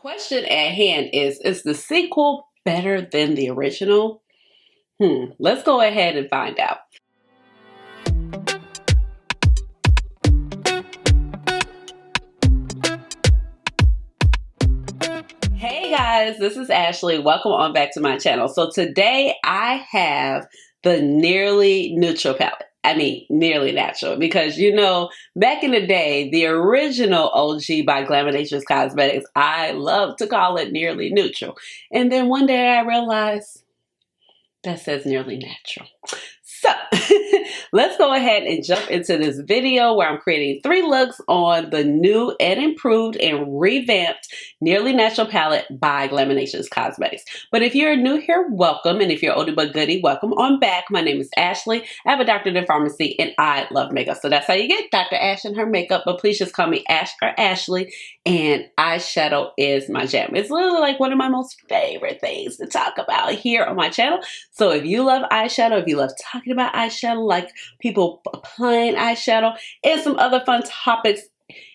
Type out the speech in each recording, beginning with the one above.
Question at hand is the sequel better than the original? Let's go ahead and find out. Hey guys, this is Ashley. Welcome on back to my channel. So today I have the Nearly Neutral palette. I mean, nearly natural, because you know, back in the day, the original OG by Glaminatrix Cosmetics, I love to call it Nearly Neutral. And then one day I realized that says Nearly Natural. So let's go ahead and jump into this video where I'm creating 3 looks on the new and improved and revamped Nearly Natural palette by Glaminatrix Cosmetics. But if you're new here, welcome. And if you're oldie but goodie, welcome on back. My name is Ashley. I have a doctorate in pharmacy and I love makeup. So that's how you get Dr. Ash and her makeup. But please just call me Ash or Ashley. And eyeshadow is my jam. It's literally like one of my most favorite things to talk about here on my channel. So if you love eyeshadow, if you love talking about eyeshadow, like people applying eyeshadow, and some other fun topics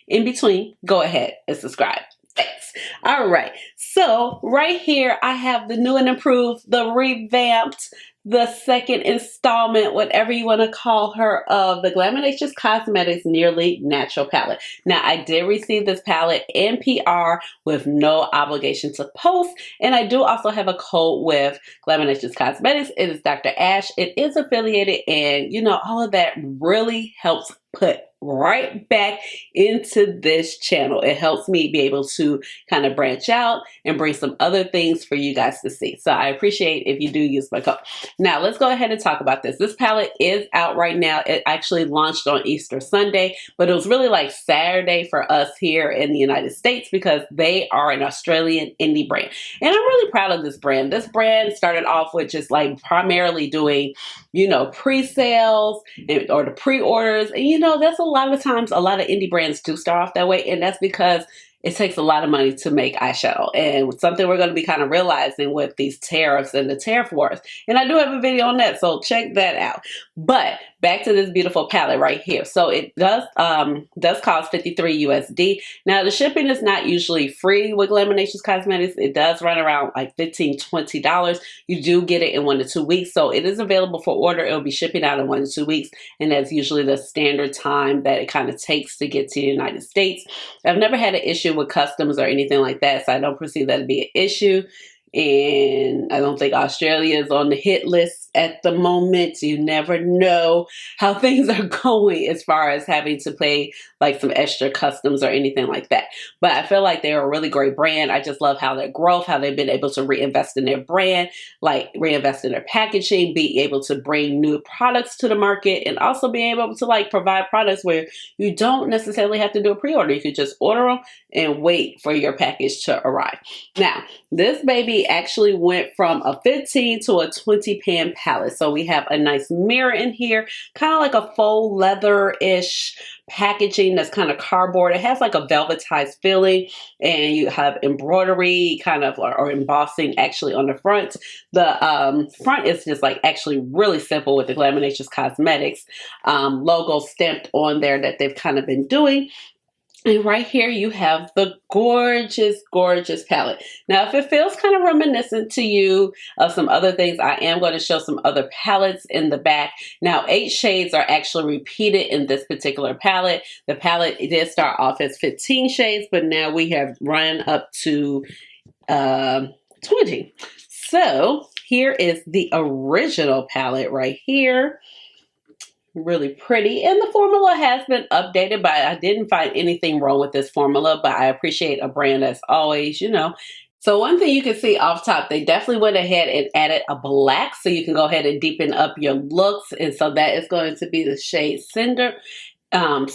in between, go ahead and subscribe. Thanks. All right. So right here, I have the new and improved, the revamped, the second installment, whatever you want to call her, of the Glaminatrix Cosmetics Nearly Natural palette. Now, I did receive this palette in PR with no obligation to post, and I do also have a code with Glaminatrix Cosmetics. It is Dr. Ash. It is affiliated, and you know, all of that really helps put right back into this channel. It helps me be able to kind of branch out and bring some other things for you guys to see. So I appreciate if you do use my code. Now let's go ahead and talk about this. This palette is out right now. It actually launched on Easter Sunday, but it was really like Saturday for us here in the United States because they are an Australian indie brand. And I'm really proud of this brand. This brand started off with just like primarily doing, you know, pre-sales or the pre-orders. And you know, that's a lot of times, a lot of indie brands do start off that way. And that's because it takes a lot of money to make eyeshadow, and something we're going to be kind of realizing with these tariffs and the tariff wars. And I do have a video on that, so check that out. But back to this beautiful palette right here. So it does cost $53 USD. Now the shipping is not usually free with Glaminatrix Cosmetics. It does run around like $15, $20. You do get it in 1 to 2 weeks, so it is available for order. It'll be shipping out in 1 to 2 weeks, and that's usually the standard time that it kind of takes to get to the United States. I've never had an issue with customs or anything like that, so I don't perceive that to be an issue. And I don't think Australia is on the hit list at the moment. You never know how things are going as far as having to pay like some extra customs or anything like that. But I feel like they're a really great brand. I just love how their growth, how they've been able to reinvest in their brand, like reinvest in their packaging, be able to bring new products to the market, and also be able to like provide products where you don't necessarily have to do a pre-order. You could just order them and wait for your package to arrive. Now, this baby actually went from a 15 to a 20 pan palette. So we have a nice mirror in here, kind of like a faux leather-ish packaging that's kind of cardboard. It has like a velvetized feeling, and you have embroidery kind of or embossing actually on the front. The front is just like actually really simple with the Glaminatrix Cosmetics logo stamped on there that they've kind of been doing. And right here you have the gorgeous, gorgeous palette. Now, if it feels kind of reminiscent to you of some other things, I am going to show some other palettes in the back. Now, 8 shades are actually repeated in this particular palette. The palette did start off as 15 shades, but now we have run up to 20. So here is the original palette right here. Really pretty, and the formula has been updated, but I didn't find anything wrong with this formula, but I appreciate a brand that's always, you know. So one thing you can see off top, they definitely went ahead and added a black, so you can go ahead and deepen up your looks, and so that is going to be the shade Cinder. And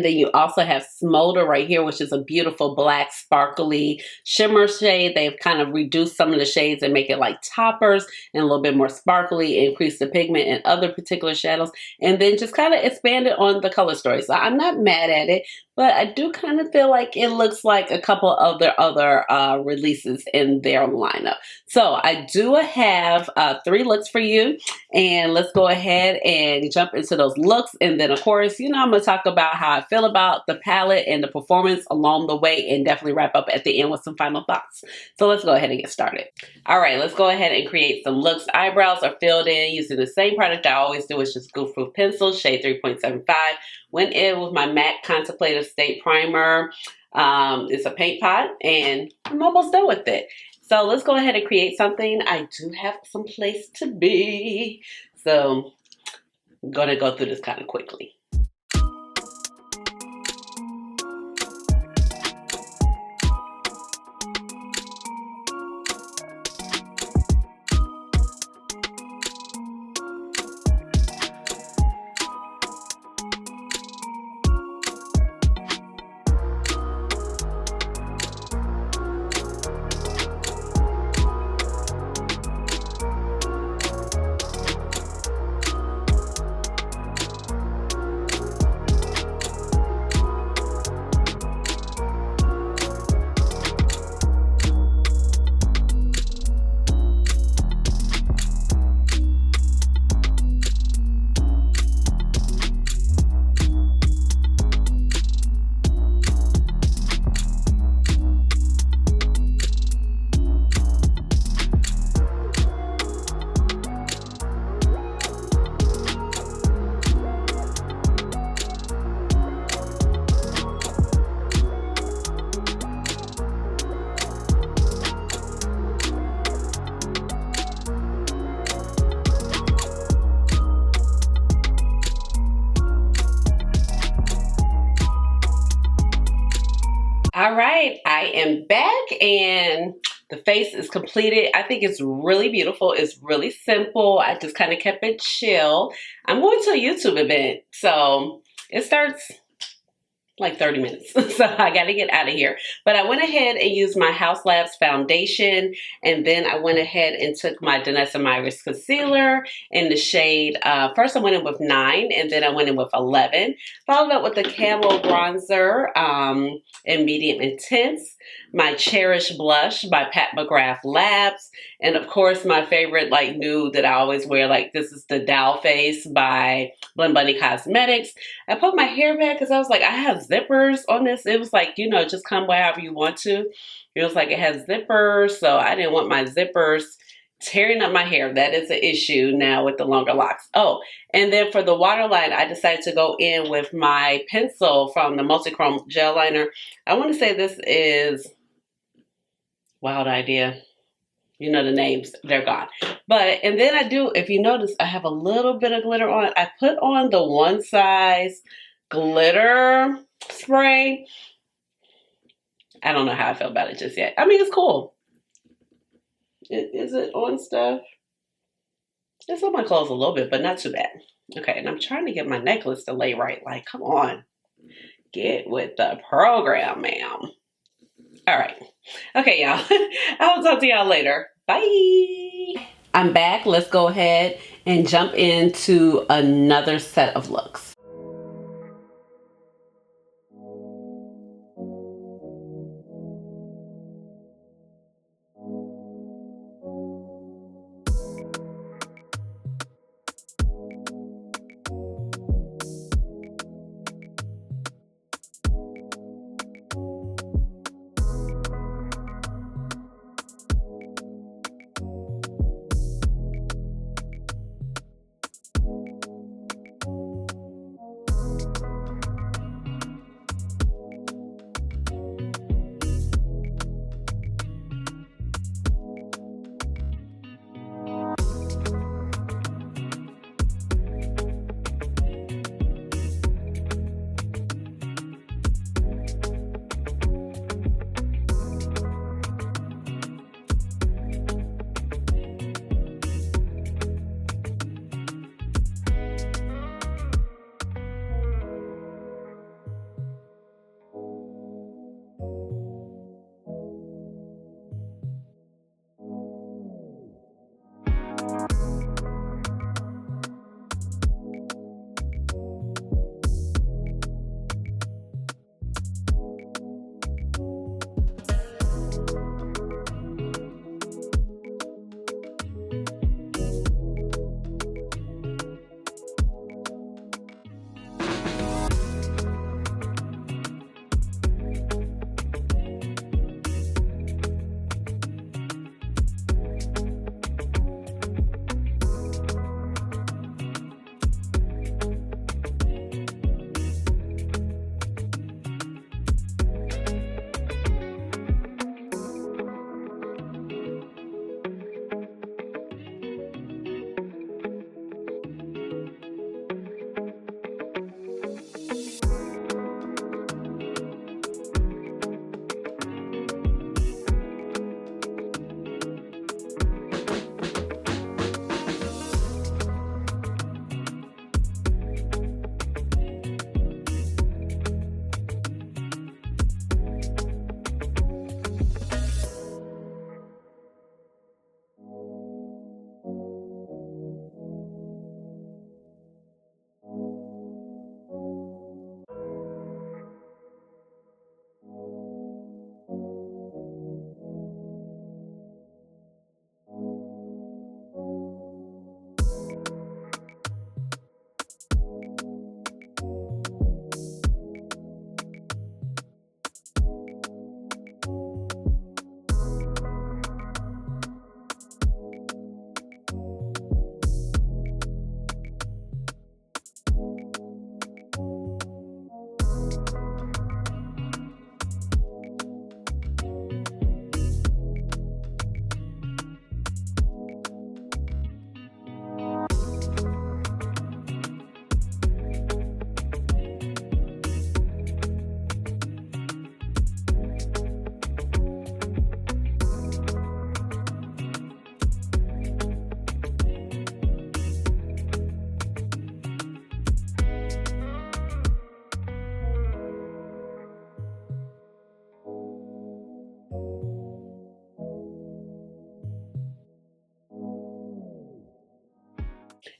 then you also have Smolder right here, which is a beautiful black sparkly shimmer shade. They've kind of reduced some of the shades and make it like toppers and a little bit more sparkly, increase the pigment and other particular shadows, and then just kind of expand it on the color story. So I'm not mad at it, but I do kind of feel like it looks like a couple of their other releases in their lineup. So I do have 3 looks for you, and let's go ahead and jump into those looks. And then, of course, you know, I'm going to talk about how I feel about the palette and the performance along the way, and definitely wrap up at the end with some final thoughts. So let's go ahead and get started. All right, let's go ahead and create some looks. Eyebrows are filled in using the same product I always do, which is Goof Proof Pencil, shade 3.75. Went in with my MAC Contemplative State Primer. It's a paint pot, and I'm almost done with it. So let's go ahead and create something. I do have some place to be, so I'm going to go through this kind of quickly. All right, I am back and the face is completed. I think it's really beautiful. It's really simple. I just kind of kept it chill. I'm going to a YouTube event, so it starts like 30 minutes. So I got to get out of here. But I went ahead and used my House Labs foundation. And then I went ahead and took my Danessa Myricks concealer in the shade. First I went in with 9, and then I went in with 11. Followed up with the Camo Bronzer in medium intense. My Cherish blush by Pat McGrath Labs. And of course my favorite like nude that I always wear. Like this is the Doll Face by Nomad Cosmetics. I put my hair back because I was like, I have zippers on this. It was like, you know, just come however you want to. It was like it has zippers, so I didn't want my zippers tearing up my hair. That is an issue now with the longer locks. Oh, and then for the waterline, I decided to go in with my pencil from the Multichrome Gel Liner. I want to say this is Wild Idea. You know the names, they're gone. But, and then I do, if you notice, I have a little bit of glitter on it. I put on the One Size glitter spray. I don't know how I feel about it just yet. I mean, it's cool. Is it on stuff? It's on my clothes a little bit, but not too bad. Okay, and I'm trying to get my necklace to lay right. Like, come on. Get with the program, ma'am. All right. Okay, y'all. I'll talk to y'all later. Bye. I'm back. Let's go ahead and jump into another set of looks.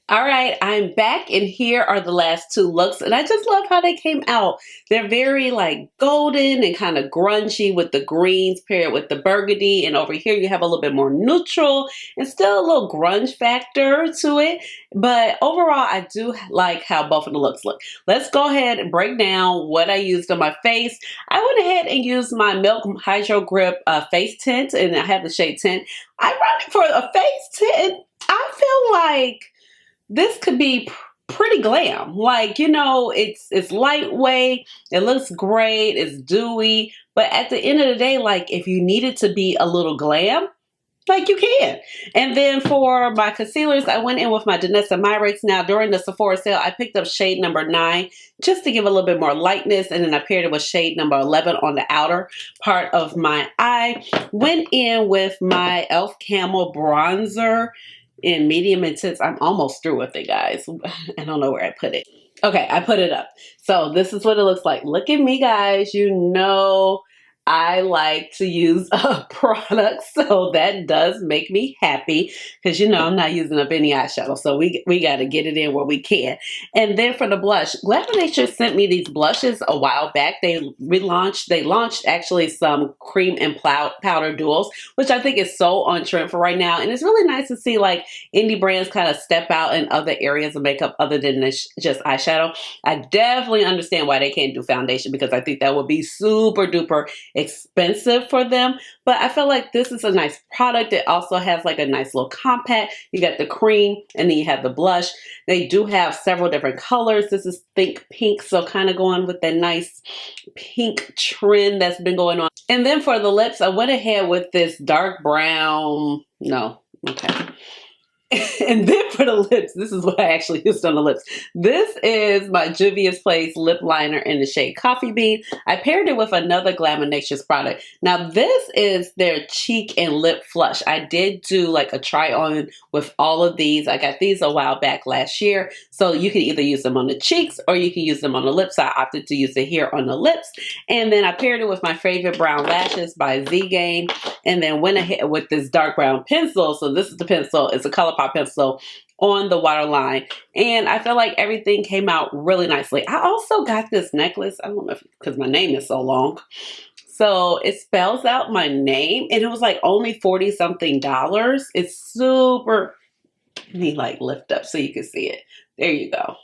All right, I'm back, and here are the last two looks, and I just love how they came out. They're very like golden and kind of grungy with the greens paired with the burgundy, and over here you have a little bit more neutral and still a little grunge factor to it. But overall, I do like how both of the looks look. Let's go ahead and break down what I used on my face. I went ahead and used my Milk Hydrogrip face tint, and I have the shade Tint. I run it for a face tint. I feel like this could be pretty glam. Like, you know, it's lightweight, it looks great, it's dewy, but at the end of the day, like if you need it to be a little glam, like you can. And then for my concealers, I went in with my Danessa Myricks. Now during the Sephora sale, I picked up shade number 9 just to give a little bit more lightness, and then I paired it with shade number 11 on the outer part of my eye. Went in with my e.l.f. Camo Bronzer in medium intense. I'm almost through with it, guys. I don't know where I put it. Okay, I put it up. So this is what it looks like. Look at me, guys. You know I like to use products, so that does make me happy because, you know, I'm not using up any eyeshadow, so we got to get it in where we can. And then for the blush, Glaminatrix sent me these blushes a while back. They launched actually some cream and powder duos, which I think is so on trend for right now. And it's really nice to see like indie brands kind of step out in other areas of makeup other than just eyeshadow. I definitely understand why they can't do foundation because I think that would be super duper expensive for them, but I feel like this is a nice product. It also has like a nice little compact. You got the cream and then you have the blush. They do have several different colors. This is Think Pink, so kind of going with that nice pink trend that's been going on. And then for the lips, I went ahead with this dark brown, and then for the lips, this is what I actually used on the lips. This is my Juvia's Place lip liner in the shade Coffee Bean. I paired it with another Glaminatrix product. Now this is their cheek and lip flush. I did do like a try on with all of these. I got these a while back last year. So you can either use them on the cheeks or you can use them on the lips. I opted to use it here on the lips. And then I paired it with my favorite brown lashes by Z Game. And then went ahead with this dark brown pencil. So this is the pencil. It's a ColourPop pencil on the waterline. And I feel like everything came out really nicely. I also got this necklace. I don't know if because my name is so long. So it spells out my name. And it was like only 40 something dollars. It's super, let me like lift up so you can see it. There you go.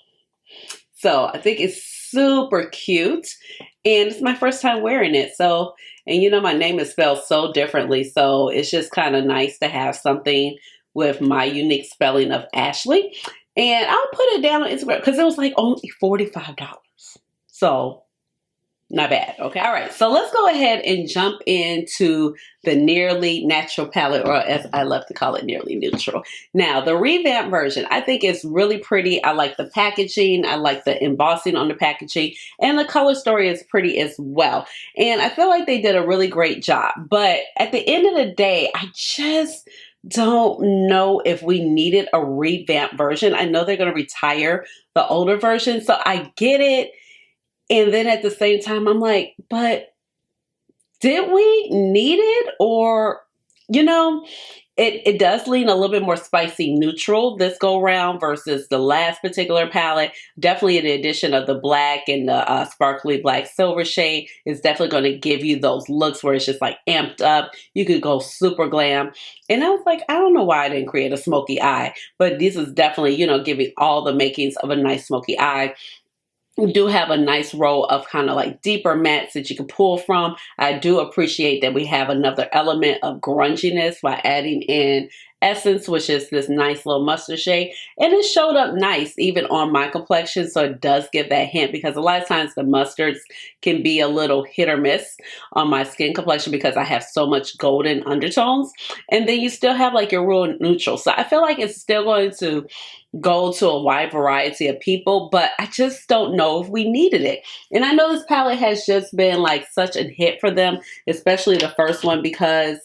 So I think it's super cute. And it's my first time wearing it. So, and you know, my name is spelled so differently. So it's just kind of nice to have something with my unique spelling of Ashleigh. And I'll put it down on Instagram because it was like only $45. So not bad. Okay. All right. So let's go ahead and jump into the Nearly Natural palette, or as I love to call it, Nearly Neutral. Now, the revamped version, I think it's really pretty. I like the packaging. I like the embossing on the packaging. And the color story is pretty as well. And I feel like they did a really great job. But at the end of the day, I just don't know if we needed a revamped version. I know they're going to retire the older version. So I get it. And then at the same time, I'm like, but did we need it? Or, you know, it does lean a little bit more spicy neutral this go round versus the last particular palette. Definitely the addition of the black and the sparkly black silver shade is definitely going to give you those looks where it's just like amped up. You could go super glam. And I was like, I don't know why I didn't create a smoky eye, but this is definitely, you know, giving all the makings of a nice smoky eye. We do have a nice row of kind of like deeper mattes that you can pull from. I do appreciate that we have another element of grunginess by adding in Essence, which is this nice little mustard shade. And it showed up nice even on my complexion. So it does give that hint because a lot of times the mustards can be a little hit or miss on my skin complexion because I have so much golden undertones. And then you still have like your real neutral. So I feel like it's still going to go to a wide variety of people, but I just don't know if we needed it. And I know this palette has just been like such a hit for them, especially the first one, because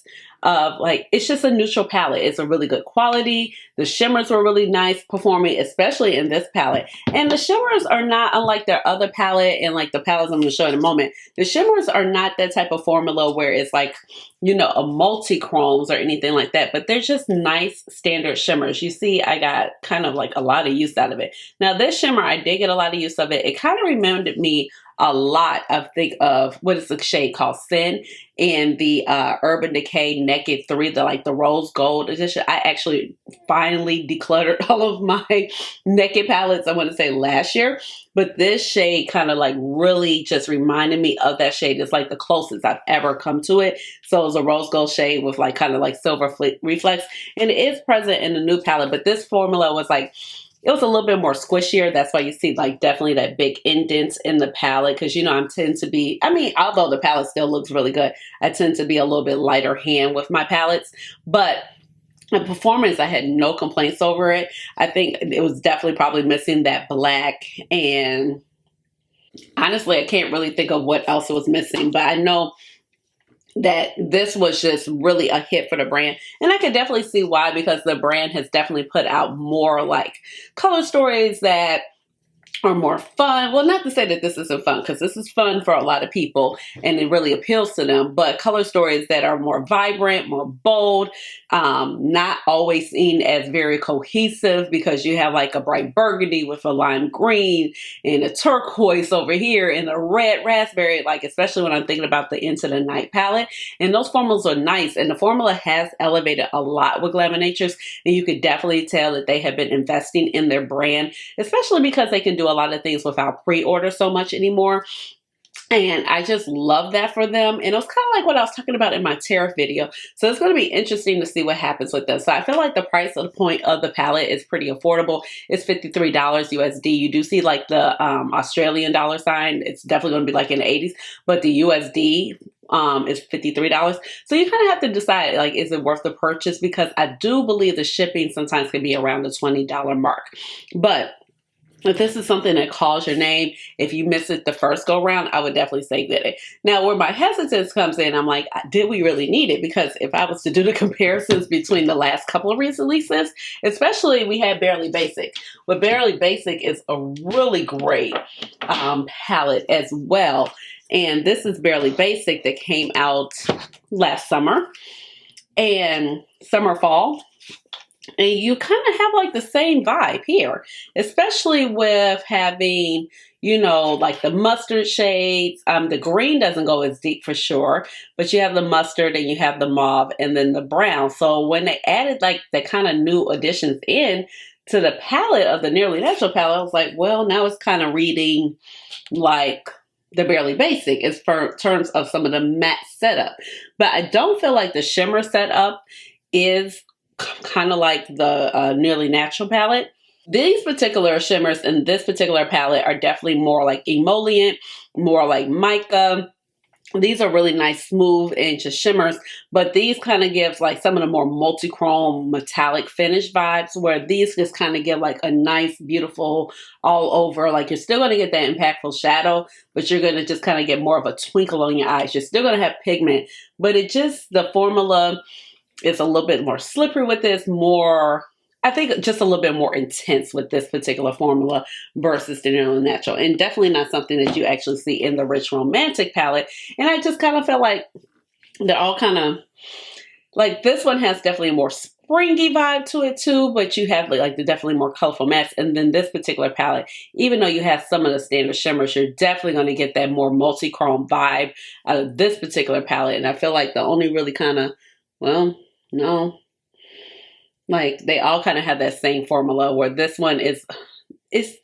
of like, it's just a neutral palette. It's a really good quality. The shimmers were really nice performing, especially in this palette. And the shimmers are not unlike their other palette and like the palettes I'm going to show in a moment. The shimmers are not that type of formula where it's like, you know, a multi-chromes or anything like that, but they're just nice standard shimmers. You see, I got kind of like a lot of use out of it. Now this shimmer, I did get a lot of use of it. It kind of reminded me a lot of, think of, what is the shade called, Sin, and the Urban Decay Naked 3, the rose gold edition. I actually finally decluttered all of my Naked palettes, I want to say last year, but this shade kind of like really just reminded me of that shade. It's like the closest I've ever come to it. So it's a rose gold shade with like kind of like silver reflex, and it is present in the new palette, but this formula was like, it was a little bit more squishier. That's why you see like definitely that big indent in the palette. Cause you know, I tend to be, I mean, although the palette still looks really good, I tend to be a little bit lighter hand with my palettes, but the performance, I had no complaints over it. I think it was definitely probably missing that black, and honestly, I can't really think of what else it was missing, but I know that this was just really a hit for the brand. And I can definitely see why, because the brand has definitely put out more like color stories that are more fun. Well, not to say that this isn't fun, because this is fun for a lot of people and it really appeals to them, but color stories that are more vibrant, more bold, not always seen as very cohesive, because you have like a bright burgundy with a lime green and a turquoise over here and a red raspberry, like especially when I'm thinking about the Into the Night palette. And those formulas are nice, and the formula has elevated a lot with Glaminatrix, and you could definitely tell that they have been investing in their brand, especially because they can do a lot of things without pre-order so much anymore. And I just love that for them. And it was kind of like what I was talking about in my Tariff video. So it's going to be interesting to see what happens with this. So I feel like the price of the point of the palette is pretty affordable. It's $53 USD. You do see like the Australian dollar sign. It's definitely going to be like in the 80s, but the USD is $53. So you kind of have to decide, like, is it worth the purchase? Because I do believe the shipping sometimes can be around the $20 mark. But if this is something that calls your name, if you miss it the first go round, I would definitely say get it. Now, where my hesitance comes in, I'm like, did we really need it? Because if I was to do the comparisons between the last couple of releases, especially we had Barely Basic. But Barely Basic is a really great palette as well. And this is Barely Basic that came out last summer and fall. And you kind of have like the same vibe here, especially with having, you know, like the mustard shades. The green doesn't go as deep for sure, but you have the mustard and you have the mauve and then the brown. So when they added like the kind of new additions in to the palette of the Nearly Natural palette, I was like, well, now it's kind of reading like the Barely Basic is for terms of some of the matte setup. But I don't feel like the shimmer setup is kind of like the Nearly Natural palette. These particular shimmers in this particular palette are definitely more like emollient, more like mica. These are really nice, smooth, and just shimmers, but these kind of gives like some of the more multi-chrome metallic finish vibes, where these just kind of give like a nice, beautiful all over. Like you're still going to get that impactful shadow, but you're going to just kind of get more of a twinkle on your eyes. You're still going to have pigment, but it just, the formula, it's a little bit more slippery with this, more, I think just a little bit more intense with this particular formula versus the Nearly Natural. And definitely not something that you actually see in the Rich Romantic palette. And I just kind of felt like they're all kind of, like this one has definitely a more springy vibe to it too, but you have like the definitely more colorful mattes. And then this particular palette, even though you have some of the standard shimmers, you're definitely going to get that more multi-chrome vibe out of this particular palette. And I feel like the only really kind of, well, no, like they all kind of have that same formula, where this one is,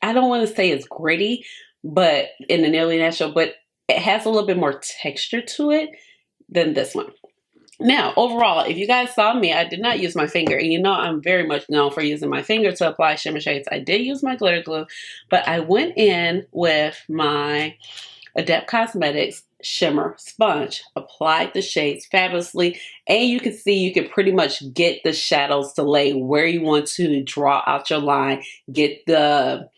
I don't want to say it's gritty, but in the Nearly Natural, but it has a little bit more texture to it than this one. Now, overall, if you guys saw me, I did not use my finger. And you know, I'm very much known for using my finger to apply shimmer shades. I did use my glitter glue, but I went in with my Adept Cosmetics shimmer sponge, applied the shades fabulously, and you can see you can pretty much get the shadows to lay where you want to draw out your line, get the,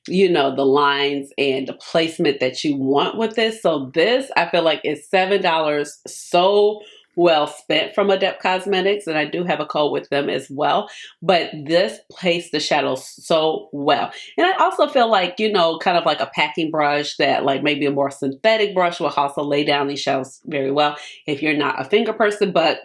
you know, the lines and the placement that you want with this. So this, I feel like, is $7 so well spent from Adept Cosmetics, and I do have a code with them as well. But this placed the shadows so well. And I also feel like, you know, kind of like a packing brush that like maybe a more synthetic brush will also lay down these shadows very well if you're not a finger person. But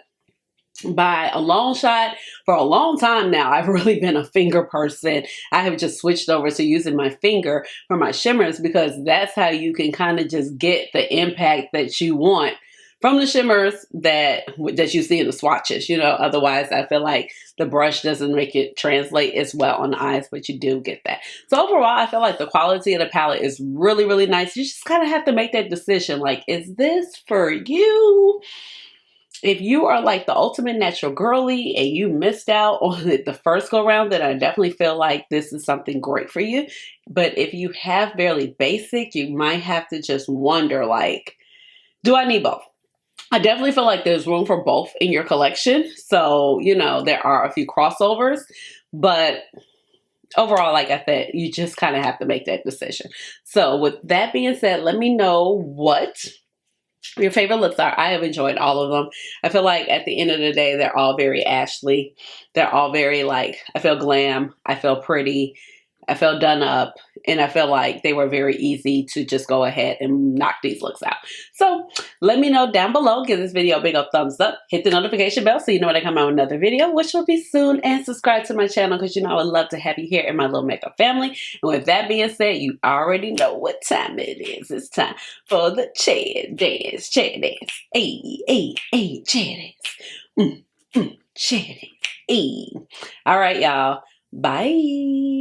by a long shot, for a long time now, I've really been a finger person. I have just switched over to using my finger for my shimmers because that's how you can kind of just get the impact that you want from the shimmers that you see in the swatches. You know, otherwise I feel like the brush doesn't make it translate as well on the eyes, but you do get that. So overall, I feel like the quality of the palette is really, really nice. You just kind of have to make that decision. Like, is this for you? If you are like the ultimate natural girly and you missed out on it the first go round, then I definitely feel like this is something great for you. But if you have barely basic, you might have to just wonder like, do I need both? I definitely feel like there's room for both in your collection. So, you know, there are a few crossovers, but overall, like I said, you just kind of have to make that decision. So with that being said, let me know what your favorite looks are. I have enjoyed all of them. I feel like at the end of the day, they're all very Ashleigh. They're all very like, I feel glam. I feel pretty. I feel done up. And I feel like they were very easy to just go ahead and knock these looks out. So let me know down below. Give this video a big old thumbs up. Hit the notification bell so you know when I come out with another video, which will be soon. And subscribe to my channel because you know I would love to have you here in my little makeup family. And with that being said, you already know what time it is. It's time for the chair dance. Chair dance. Ay, ay, ay, chair dance. Chair dance. Ay. All right, y'all. Bye.